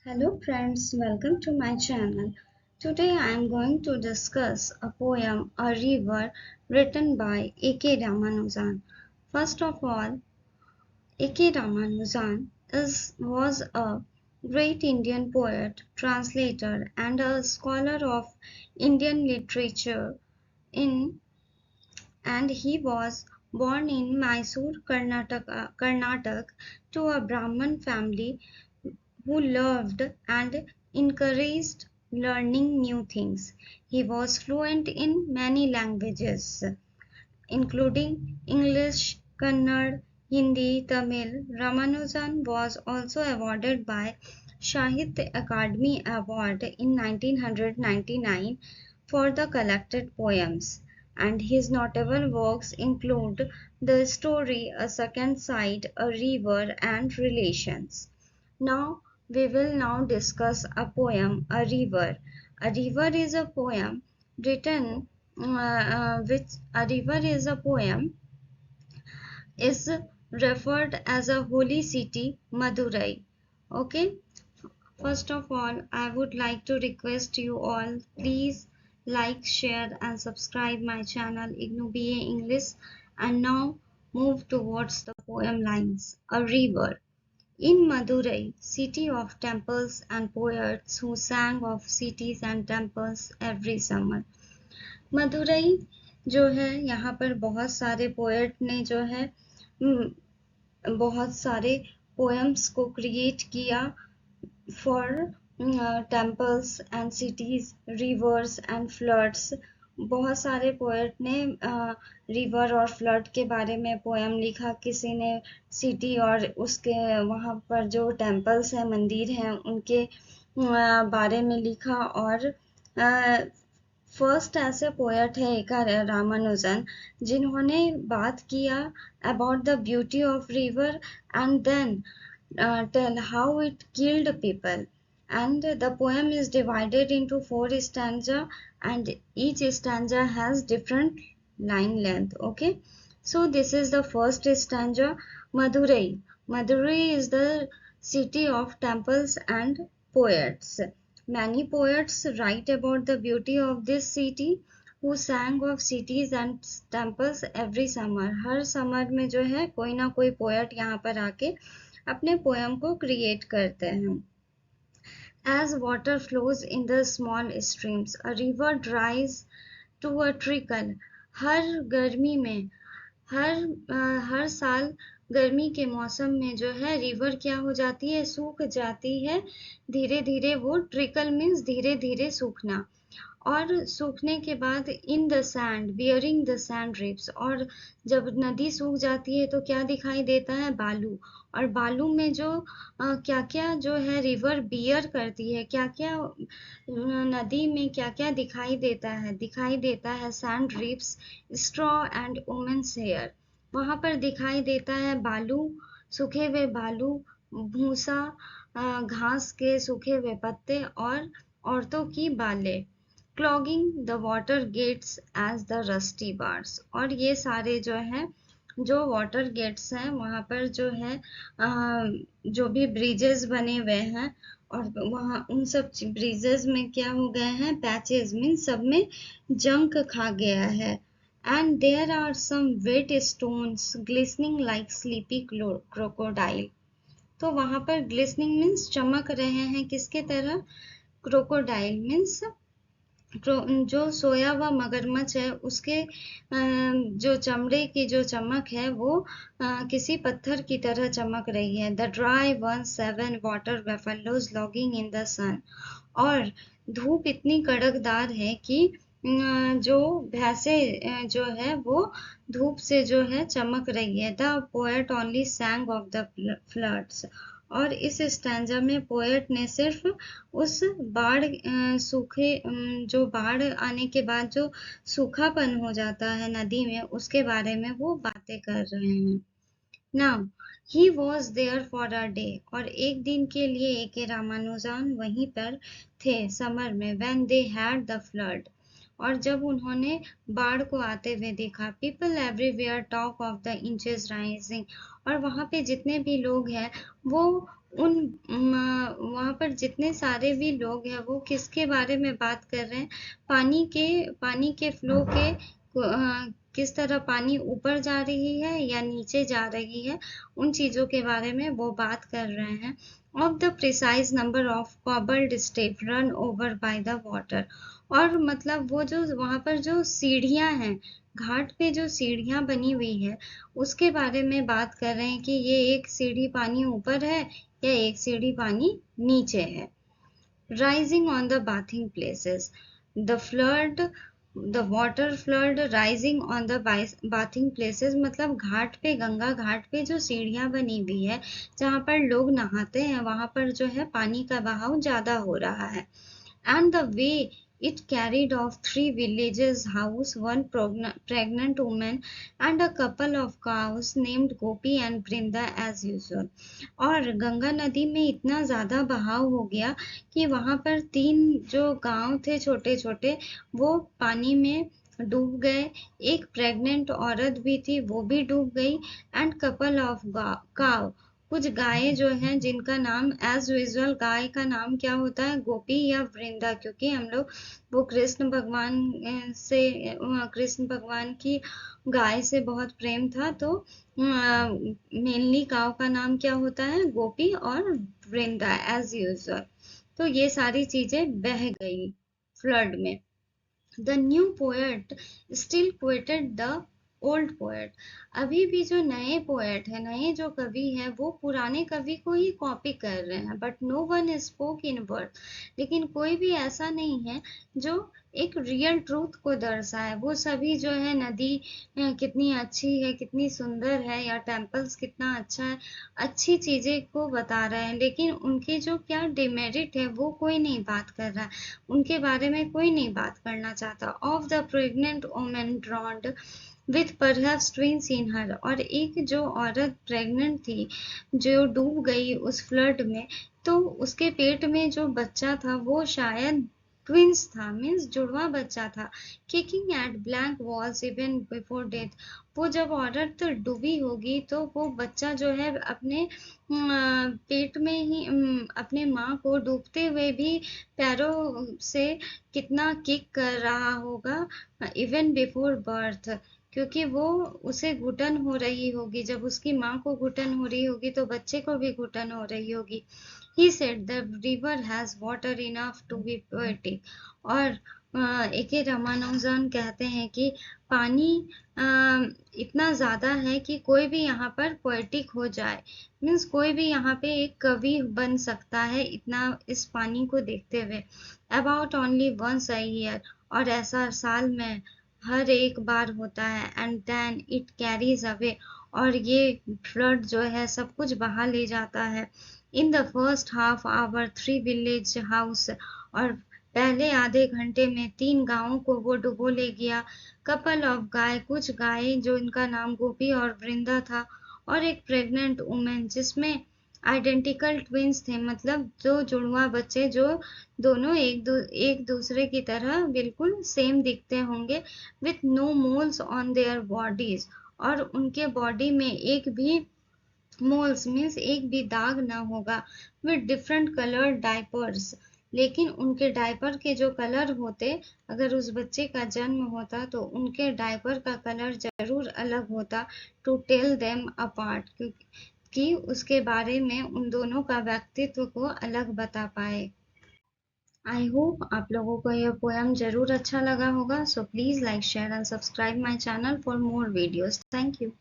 Hello friends, welcome to my channel. Today I am going to discuss a poem, A River, written by A.K. Ramanujan. First of all, A.K. Ramanujan was a great Indian poet, translator, and a scholar of Indian literature in and he was born in Mysore, Karnataka to a Brahmin family who loved and encouraged learning new things. He was fluent in many languages, including English, Kannada, Hindi, Tamil. Ramanujan was also awarded by Sahitya Akademi Award in 1999 for the collected poems, and his notable works include The Story, A Second Sight, A River, and Relations. Now we will now discuss a poem, A River. A river is a poem written which a river is a poem is referred as a holy city, Madurai. Okay. First of all, I would like to request you all, please like, share and subscribe my channel IGNOU BA English. And now move towards the poem lines. A river. In Madurai, city of temples and poets who sang of cities and temples every summer. Madurai जो है यहाँ पर बहुत सारे poet ने जो है बहुत सारे पोएम्स को क्रिएट किया for temples and cities reverse and floods. बहुत सारे पोएट ने रिवर और फ्लड के बारे में पोएम लिखा. किसी ने सिटी और उसके वहाँ पर जो टेम्पल्स हैं, मंदिर हैं, उनके बारे में लिखा. और फर्स्ट ऐसे पोएट है ए.के. रामानुजन जिन्होंने बात किया about the beauty of river and then tell how it killed people. And the poem is divided into 4 stanza and each stanza has different line length. Okay, so this is the first stanza. Madurai. Madurai is the city of temples and poets. Many poets write about the beauty of this city who sang of cities and temples every summer. Her summer में जो है कोई ना कोई poet यहाँ पर आके अपने पोएम को क्रिएट करते हैं. As water flows in the small streams, a river dries to a trickle. हर गर्मी में हर साल गर्मी के मौसम में जो है रिवर क्या हो जाती है, सूख जाती है. धीरे धीरे वो ट्रिकल मीन्स धीरे धीरे सूखना. और सूखने के बाद in the sand bearing the sand drips. और जब नदी सूख जाती है तो क्या दिखाई देता है, बालू. और बालू में जो क्या क्या जो है रिवर बियर करती है, क्या क्या नदी में क्या क्या दिखाई देता है sand drips, straw and women's hair. वहां पर दिखाई देता है बालू, सूखे हुए बालू, भूसा, घास के सूखे हुए पत्ते और औरतों की बालें. Clogging the water gates as the rusty bars. और ये सारे जो है जो वाटर गेट्स हैं वहाँ पर जो है जो भी ब्रिजेस बने हुए हैं और वहाँ उन सब ब्रिजेस में क्या हो गए हैं, पैचेस मीन सब में जंक खा गया है. And there are some wet stones glistening like sleepy crocodile. तो वहाँ पर ग्लिसनिंग मीन्स चमक रहे हैं किसके तरह, क्रोकोडाइल मीन्स जो सोया हुआ मगरमच्छ है उसके जो चमड़े की जो चमक है वो किसी पत्थर की तरह चमक रही है. The dry 7 water buffaloes logging in the sun. और धूप इतनी कड़कदार है कि जो भैंसे जो है वो धूप से जो है चमक रही है. The poet only सैंग of the floods. और इस स्टैंजा में पोएट ने सिर्फ उस बाढ़ सूखे जो बाढ़ आने के बाद जो सूखापन हो जाता है नदी में उसके बारे में वो बातें कर रहे हैं. Now he was there for a day. और एक दिन के लिए ए.के. रामानुजन वहीं पर थे समर में. When they had the flood. और जब उन्होंने बाढ़ को आते हुए देखा. People everywhere talk of the inches rising. और वहाँ पे जितने भी लोग हैं वो वहाँ पर जितने सारे भी लोग हैं वो किसके बारे में बात कर रहे हैं, पानी के फ्लो के किस तरह पानी ऊपर जा रही है या नीचे जा रही है, उन चीजों के बारे में वो बात कर रहे हैं। Of the precise number of cobbled step run over by the water, और मतलब वो जो वहां पर जो सीढ़ियां हैं, घाट पे जो सीढ़ियां बनी हुई है, उसके बारे में बात कर रहे हैं कि ये एक सीढ़ी पानी ऊपर है या एक सीढ़ी पानी नीचे है। Rising on the bathing places, the water flood rising on the bathing places, मतलब घाट पे, गंगा घाट पे जो सीढ़ियां बनी हुई है जहां पर लोग नहाते हैं, वहां पर जो है पानी का बहाव ज्यादा हो रहा है। And the way it carried off 3 villages house, one pregnant woman and a couple of cows named Gopi and Brinda as usual। और गंगा नदी में इतना ज्यादा बहाव हो गया कि वहां पर 3 जो गांव थे छोटे छोटे, वो पानी में डूब गए। एक प्रेग्नेंट औरत भी थी, वो भी डूब गई। एंड कपल ऑफ काव, कुछ गायें जो हैं जिनका नाम एज यूजुअल, गाय का नाम क्या होता है, गोपी या वृंदा, क्योंकि हम लोग वो कृष्ण भगवान की गाय से बहुत प्रेम था, तो मेनली काव का नाम क्या होता है, गोपी और वृंदा एज यूजुअल। तो ये सारी चीजें बह गई फ्लड में। The new poet still quoted the old poet, अभी भी जो नए पोएट है, नए जो कवि है, वो पुराने कवि को ही कॉपी कर रहे हैं। But no one spoke in word, लेकिन कोई भी ऐसा नहीं है जो एक रियल ट्रूथ को दर्शाए। वो सभी जो है नदी कितनी अच्छी है, कितनी सुंदर है, या टेम्पल्स कितना अच्छा है, अच्छी चीजें को बता रहे हैं, लेकिन उनके जो क्या डिमेरिट है वो कोई नहीं बात कर रहा है, उनके बारे में कोई नहीं बात करना चाहता। Of the pregnant woman drowned with perhaps twins in her, और एक जो औरत प्रेग्नेंट थी जो डूब गई उस फ्लड में, तो उसके पेट में जो बच्चा था वो शायद ट्विंस था, मीन्स जुड़वा बच्चा था। Kicking at blank walls even before death, वो जब औरत डूबी होगी तो वो बच्चा जो है अपने पेट में ही अपने माँ को डूबते हुए भी पैरों से कितना किक कर रहा होगा, इवन बिफोर बर्थ, क्योंकि वो उसे घुटन हो रही होगी। जब उसकी माँ को घुटन हो रही होगी तो बच्चे को भी घुटन हो रही होगी। He said the river has water enough to be poetic, और A.K. रामानुजन कहते हैं कि पानी इतना ज्यादा है कि कोई भी यहाँ पर पोएटिक हो जाए, मीन्स कोई भी यहाँ पे एक कवि बन सकता है इतना इस पानी को देखते हुए। About only once a year, और ऐसा साल में हर एक बार होता है। And then it carries away, और ये फ्लड जो है सब कुछ बहा ले जाता है। In the first half hour 3 village house, और पहले आधे घंटे में 3 गांवों को वो डुबो ले गया। कपल ऑफ गाय, कुछ गाय जो इनका नाम गोपी और वृंदा था, और एक प्रेग्नेंट वुमेन जिसमें आइडेंटिकल ट्विंस थे, मतलब जो जुड़वा बच्चे जो दोनों एक दूसरे की तरह बिल्कुल सेम दिखते होंगे, with no moles on their bodies, और उनके बॉडी में एक भी मोल्स मीन्स एक भी दाग ना होगा। विथ डिफरेंट कलर डायपर्स, लेकिन उनके डायपर के जो कलर होते, अगर उस बच्चे का जन्म होता तो उनके डायपर का कलर जरूर अलग होता, टू टेल देम अपार्ट, कि उसके बारे में उन दोनों का व्यक्तित्व को अलग बता पाए। आई होप आप लोगों को यह पोयम जरूर अच्छा लगा होगा। So please like, share and subscribe my channel for more videos. Thank you.